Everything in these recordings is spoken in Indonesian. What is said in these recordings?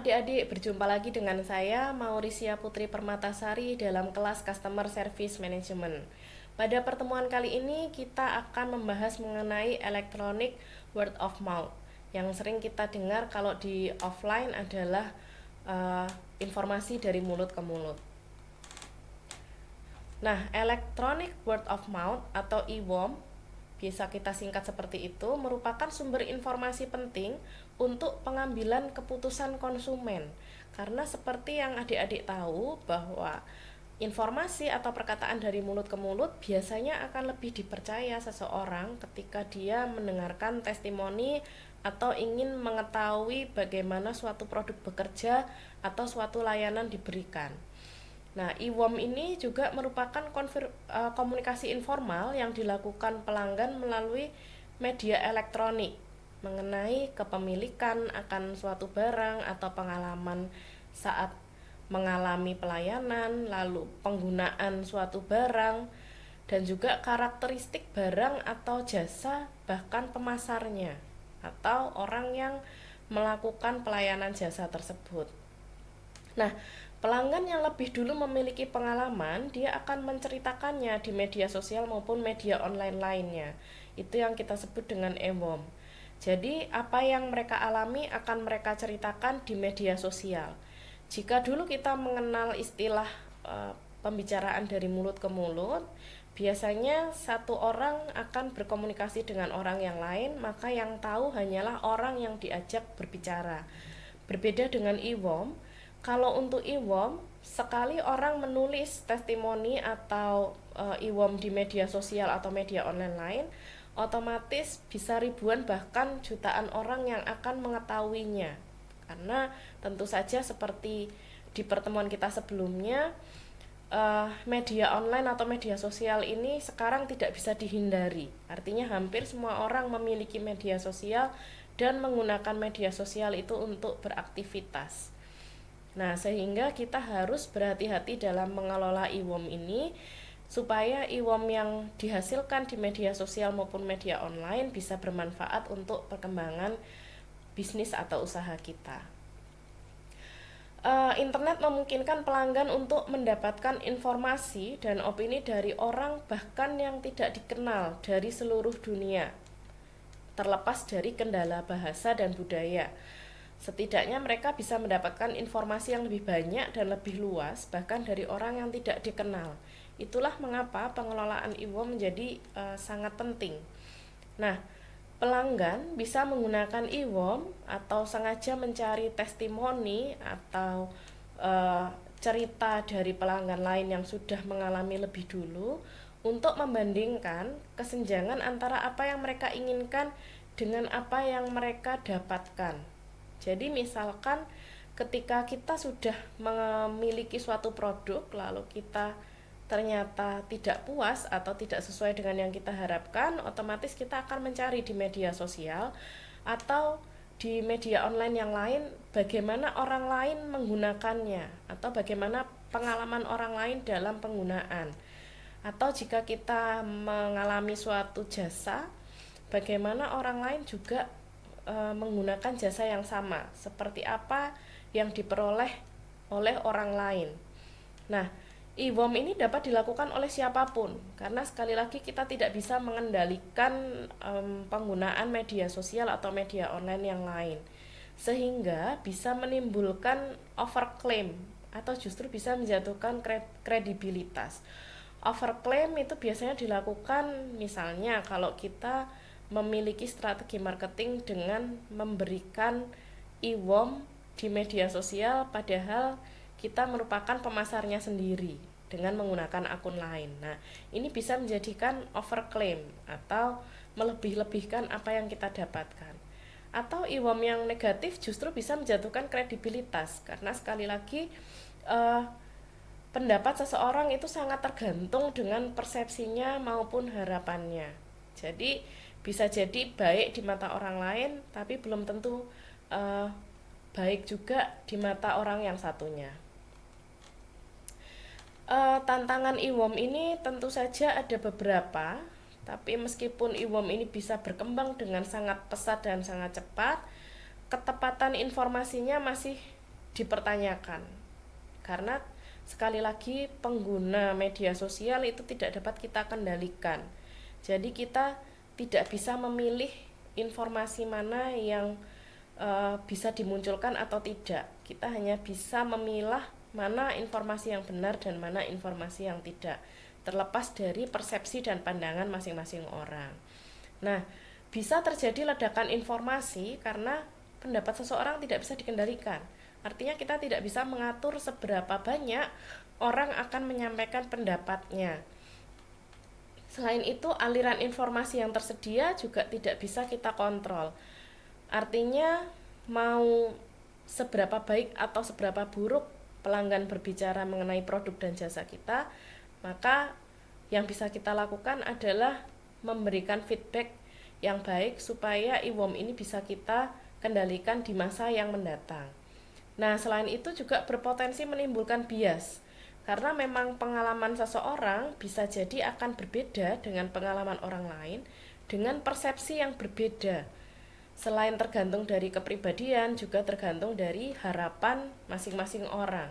adik-adik, berjumpa lagi dengan saya Maurisia Putri Permatasari dalam kelas Customer Service Management. Pada pertemuan kali ini kita akan membahas mengenai electronic word of mouth. Yang sering kita dengar kalau di offline adalah informasi dari mulut ke mulut. Nah, electronic word of mouth atau EWOM, biasa kita singkat seperti itu, merupakan sumber informasi penting untuk pengambilan keputusan konsumen. Karena seperti yang adik-adik tahu bahwa informasi atau perkataan dari mulut ke mulut biasanya akan lebih dipercaya seseorang ketika dia mendengarkan testimoni atau ingin mengetahui bagaimana suatu produk bekerja atau suatu layanan diberikan. Nah, EWOM ini juga merupakan komunikasi informal yang dilakukan pelanggan melalui media elektronik mengenai kepemilikan akan suatu barang atau pengalaman saat mengalami pelayanan, lalu penggunaan suatu barang, dan juga karakteristik barang atau jasa, bahkan pemasarnya atau orang yang melakukan pelayanan jasa tersebut. Nah, pelanggan yang lebih dulu memiliki pengalaman, dia akan menceritakannya di media sosial maupun media online lainnya. Itu yang kita sebut dengan EWOM. Jadi, apa yang mereka alami akan mereka ceritakan di media sosial. Jika dulu kita mengenal istilah pembicaraan dari mulut ke mulut, biasanya satu orang akan berkomunikasi dengan orang yang lain, maka yang tahu hanyalah orang yang diajak berbicara. Berbeda dengan EWOM, kalau untuk EWOM, sekali orang menulis testimoni atau EWOM di media sosial atau media online lain, otomatis bisa ribuan bahkan jutaan orang yang akan mengetahuinya. Karena tentu saja seperti di pertemuan kita sebelumnya, media online atau media sosial ini sekarang tidak bisa dihindari. Artinya hampir semua orang memiliki media sosial dan menggunakan media sosial itu untuk beraktivitas. Nah, sehingga kita harus berhati-hati dalam mengelola EWOM ini supaya EWOM yang dihasilkan di media sosial maupun media online bisa bermanfaat untuk perkembangan bisnis atau usaha kita. Internet memungkinkan pelanggan untuk mendapatkan informasi dan opini dari orang bahkan yang tidak dikenal dari seluruh dunia, terlepas dari kendala bahasa dan budaya. Setidaknya mereka bisa mendapatkan informasi yang lebih banyak dan lebih luas, bahkan dari orang yang tidak dikenal. Itulah mengapa pengelolaan EWOM menjadi sangat penting. Nah, pelanggan bisa menggunakan EWOM atau sengaja mencari testimoni atau cerita dari pelanggan lain yang sudah mengalami lebih dulu untuk membandingkan kesenjangan antara apa yang mereka inginkan dengan apa yang mereka dapatkan. Jadi misalkan ketika kita sudah memiliki suatu produk lalu kita ternyata tidak puas atau tidak sesuai dengan yang kita harapkan, otomatis kita akan mencari di media sosial atau di media online yang lain bagaimana orang lain menggunakannya atau bagaimana pengalaman orang lain dalam penggunaan. Atau jika kita mengalami suatu jasa, bagaimana orang lain juga menggunakan jasa yang sama, seperti apa yang diperoleh oleh orang lain. Nah, EWOM ini dapat dilakukan oleh siapapun, karena sekali lagi kita tidak bisa mengendalikan penggunaan media sosial atau media online yang lain, sehingga bisa menimbulkan overclaim atau justru bisa menjatuhkan kredibilitas. Overclaim itu biasanya dilakukan misalnya kalau kita memiliki strategi marketing dengan memberikan EWOM di media sosial padahal kita merupakan pemasarnya sendiri dengan menggunakan akun lain. Nah, ini bisa menjadikan overclaim atau melebih-lebihkan apa yang kita dapatkan. Atau EWOM yang negatif justru bisa menjatuhkan kredibilitas karena sekali lagi pendapat seseorang itu sangat tergantung dengan persepsinya maupun harapannya. Jadi bisa jadi baik di mata orang lain, tapi belum tentu baik juga di mata orang yang satunya. Tantangan EWOM ini tentu saja ada beberapa, tapi meskipun EWOM ini bisa berkembang dengan sangat pesat dan sangat cepat, ketepatan informasinya masih dipertanyakan. Karena sekali lagi pengguna media sosial itu tidak dapat kita kendalikan. Jadi kita tidak bisa memilih informasi mana yang bisa dimunculkan atau tidak. Kita hanya bisa memilah mana informasi yang benar dan mana informasi yang tidak, terlepas dari persepsi dan pandangan masing-masing orang. Nah, bisa terjadi ledakan informasi karena pendapat seseorang tidak bisa dikendalikan. Artinya kita tidak bisa mengatur seberapa banyak orang akan menyampaikan pendapatnya. Selain itu, aliran informasi yang tersedia juga tidak bisa kita kontrol. Artinya, mau seberapa baik atau seberapa buruk pelanggan berbicara mengenai produk dan jasa kita, maka yang bisa kita lakukan adalah memberikan feedback yang baik supaya IWOM ini bisa kita kendalikan di masa yang mendatang. Nah, selain itu juga berpotensi menimbulkan bias, karena memang pengalaman seseorang bisa jadi akan berbeda dengan pengalaman orang lain dengan persepsi yang berbeda. Selain tergantung dari kepribadian, juga tergantung dari harapan masing-masing orang.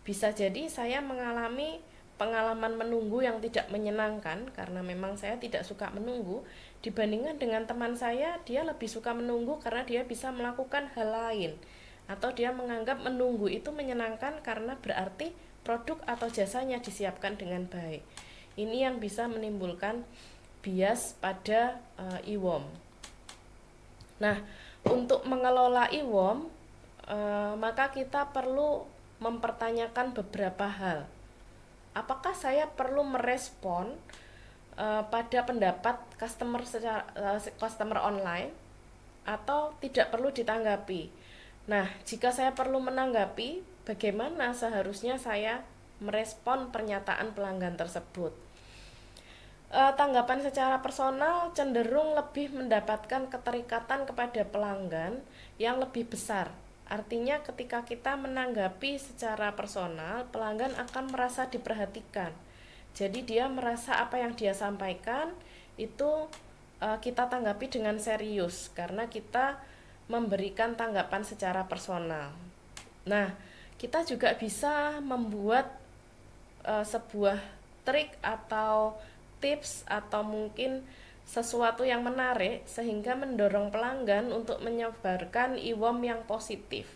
Bisa jadi saya mengalami pengalaman menunggu yang tidak menyenangkan karena memang saya tidak suka menunggu, dibandingkan dengan teman saya, dia lebih suka menunggu karena dia bisa melakukan hal lain, atau dia menganggap menunggu itu menyenangkan karena berarti produk atau jasanya disiapkan dengan baik. Ini yang bisa menimbulkan bias pada IWOM. Nah, untuk mengelola IWOM, maka kita perlu mempertanyakan beberapa hal. Apakah saya perlu merespon pada pendapat customer online atau tidak perlu ditanggapi? Nah, jika saya perlu menanggapi, bagaimana seharusnya saya merespon pernyataan pelanggan tersebut? Tanggapan secara personal cenderung lebih mendapatkan keterikatan kepada pelanggan yang lebih besar. Artinya ketika kita menanggapi secara personal, pelanggan akan merasa diperhatikan. Jadi dia merasa apa yang dia sampaikan itu kita tanggapi dengan serius karena kita memberikan tanggapan secara personal. Nah, kita juga bisa membuat sebuah trik atau tips atau mungkin sesuatu yang menarik sehingga mendorong pelanggan untuk menyebarkan IWOM yang positif.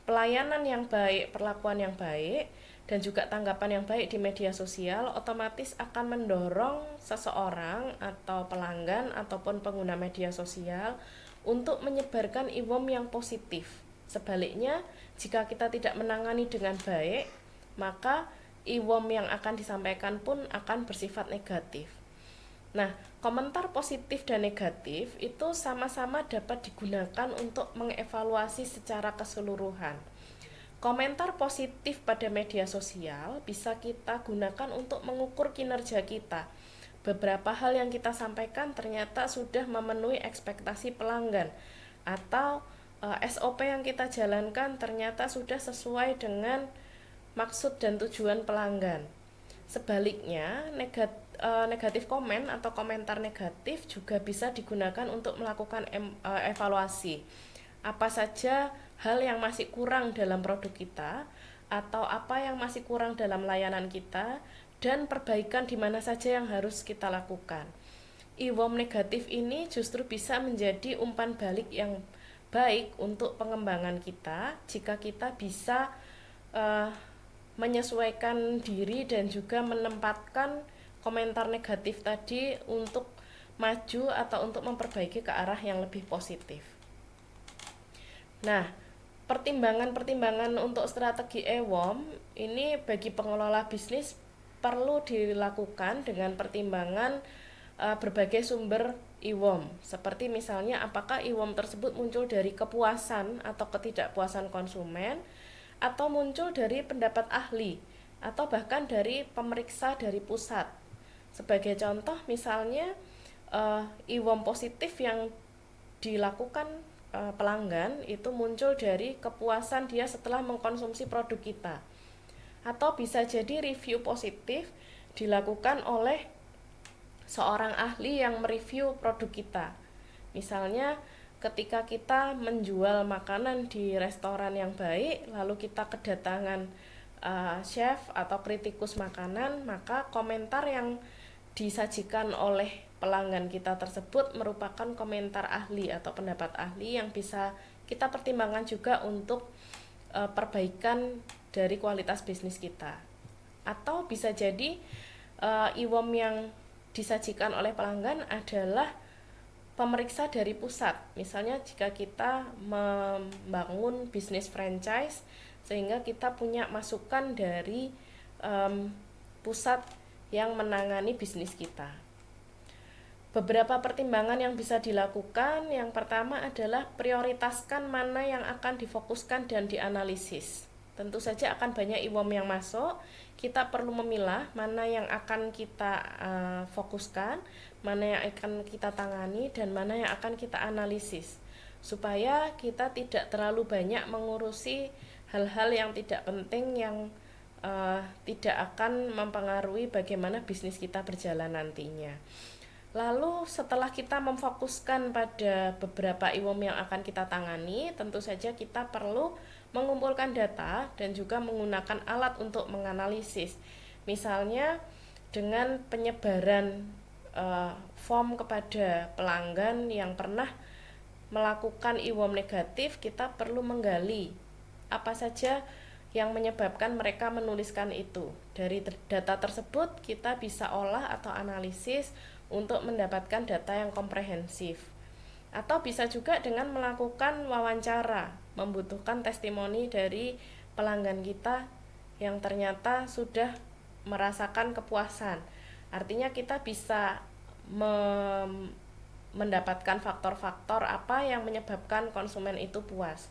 Pelayanan yang baik, perlakuan yang baik, dan juga tanggapan yang baik di media sosial otomatis akan mendorong seseorang atau pelanggan ataupun pengguna media sosial untuk menyebarkan IWOM yang positif. Sebaliknya, jika kita tidak menangani dengan baik, maka IWOM yang akan disampaikan pun akan bersifat negatif. Nah, komentar positif dan negatif itu sama-sama dapat digunakan untuk mengevaluasi secara keseluruhan. Komentar positif pada media sosial bisa kita gunakan untuk mengukur kinerja kita. Beberapa hal yang kita sampaikan ternyata sudah memenuhi ekspektasi pelanggan, atau SOP yang kita jalankan ternyata sudah sesuai dengan maksud dan tujuan pelanggan. Sebaliknya, negatif komen atau komentar negatif juga bisa digunakan untuk melakukan evaluasi. Apa saja hal yang masih kurang dalam produk kita, atau apa yang masih kurang dalam layanan kita, dan perbaikan di mana saja yang harus kita lakukan. IWOM negatif ini justru bisa menjadi umpan balik yang baik untuk pengembangan kita jika kita bisa menyesuaikan diri dan juga menempatkan komentar negatif tadi untuk maju atau untuk memperbaiki ke arah yang lebih positif. Nah, pertimbangan-pertimbangan untuk strategi IWOM ini bagi pengelola bisnis perlu dilakukan dengan pertimbangan berbagai sumber IWOM, seperti misalnya apakah IWOM tersebut muncul dari kepuasan atau ketidakpuasan konsumen, atau muncul dari pendapat ahli, atau bahkan dari pemeriksa dari pusat. Sebagai contoh misalnya IWOM positif yang dilakukan pelanggan itu muncul dari kepuasan dia setelah mengkonsumsi produk kita, atau bisa jadi review positif dilakukan oleh seorang ahli yang mereview produk kita. Misalnya ketika kita menjual makanan di restoran yang baik, lalu kita kedatangan chef atau kritikus makanan, maka komentar yang disajikan oleh pelanggan kita tersebut merupakan komentar ahli atau pendapat ahli yang bisa kita pertimbangkan juga untuk perbaikan dari kualitas bisnis kita. Atau bisa jadi IWOM yang disajikan oleh pelanggan adalah pemeriksa dari pusat. Misalnya jika kita membangun bisnis franchise sehingga kita punya masukan dari pusat yang menangani bisnis kita. Beberapa pertimbangan yang bisa dilakukan, yang pertama adalah prioritaskan mana yang akan difokuskan dan dianalisis. Tentu saja akan banyak IWOM yang masuk, kita perlu memilah mana yang akan kita fokuskan, mana yang akan kita tangani, dan mana yang akan kita analisis, supaya kita tidak terlalu banyak mengurusi hal-hal yang tidak penting yang tidak akan mempengaruhi bagaimana bisnis kita berjalan nantinya. Lalu setelah kita memfokuskan pada beberapa IWOM yang akan kita tangani, tentu saja kita perlu mengumpulkan data dan juga menggunakan alat untuk menganalisis. Misalnya dengan penyebaran form kepada pelanggan yang pernah melakukan IWOM negatif, kita perlu menggali apa saja yang menyebabkan mereka menuliskan itu. Dari data tersebut kita bisa olah atau analisis untuk mendapatkan data yang komprehensif. Atau bisa juga dengan melakukan wawancara, membutuhkan testimoni dari pelanggan kita yang ternyata sudah merasakan kepuasan. Artinya kita bisa mendapatkan faktor-faktor apa yang menyebabkan konsumen itu puas,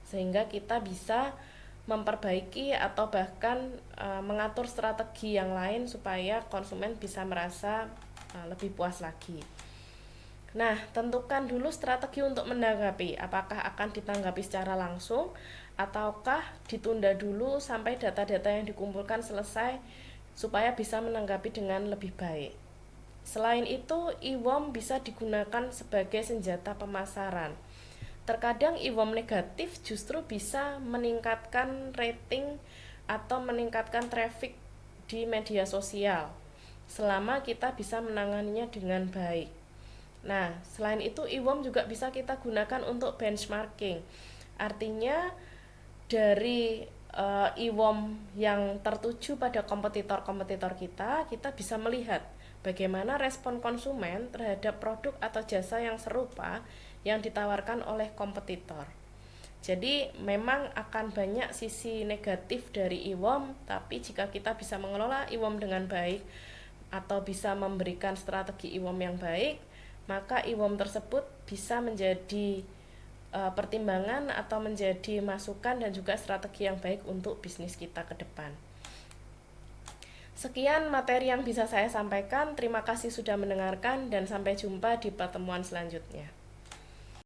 sehingga kita bisa memperbaiki atau bahkan mengatur strategi yang lain supaya konsumen bisa merasa lebih puas lagi. Nah, tentukan dulu strategi untuk menanggapi, apakah akan ditanggapi secara langsung ataukah ditunda dulu sampai data-data yang dikumpulkan selesai supaya bisa menanggapi dengan lebih baik. Selain itu, IWOM bisa digunakan sebagai senjata pemasaran. Terkadang IWOM negatif justru bisa meningkatkan rating atau meningkatkan traffic di media sosial selama kita bisa menanganinya dengan baik. Nah, selain itu IWOM juga bisa kita gunakan untuk benchmarking. Artinya dari IWOM yang tertuju pada kompetitor-kompetitor kita bisa melihat bagaimana respon konsumen terhadap produk atau jasa yang serupa yang ditawarkan oleh kompetitor. Jadi memang akan banyak sisi negatif dari IWOM, tapi jika kita bisa mengelola IWOM dengan baik atau bisa memberikan strategi IWOM yang baik, maka IWOM tersebut bisa menjadi pertimbangan atau menjadi masukan dan juga strategi yang baik untuk bisnis kita ke depan. Sekian materi yang bisa saya sampaikan. Terima kasih sudah mendengarkan dan sampai jumpa di pertemuan selanjutnya.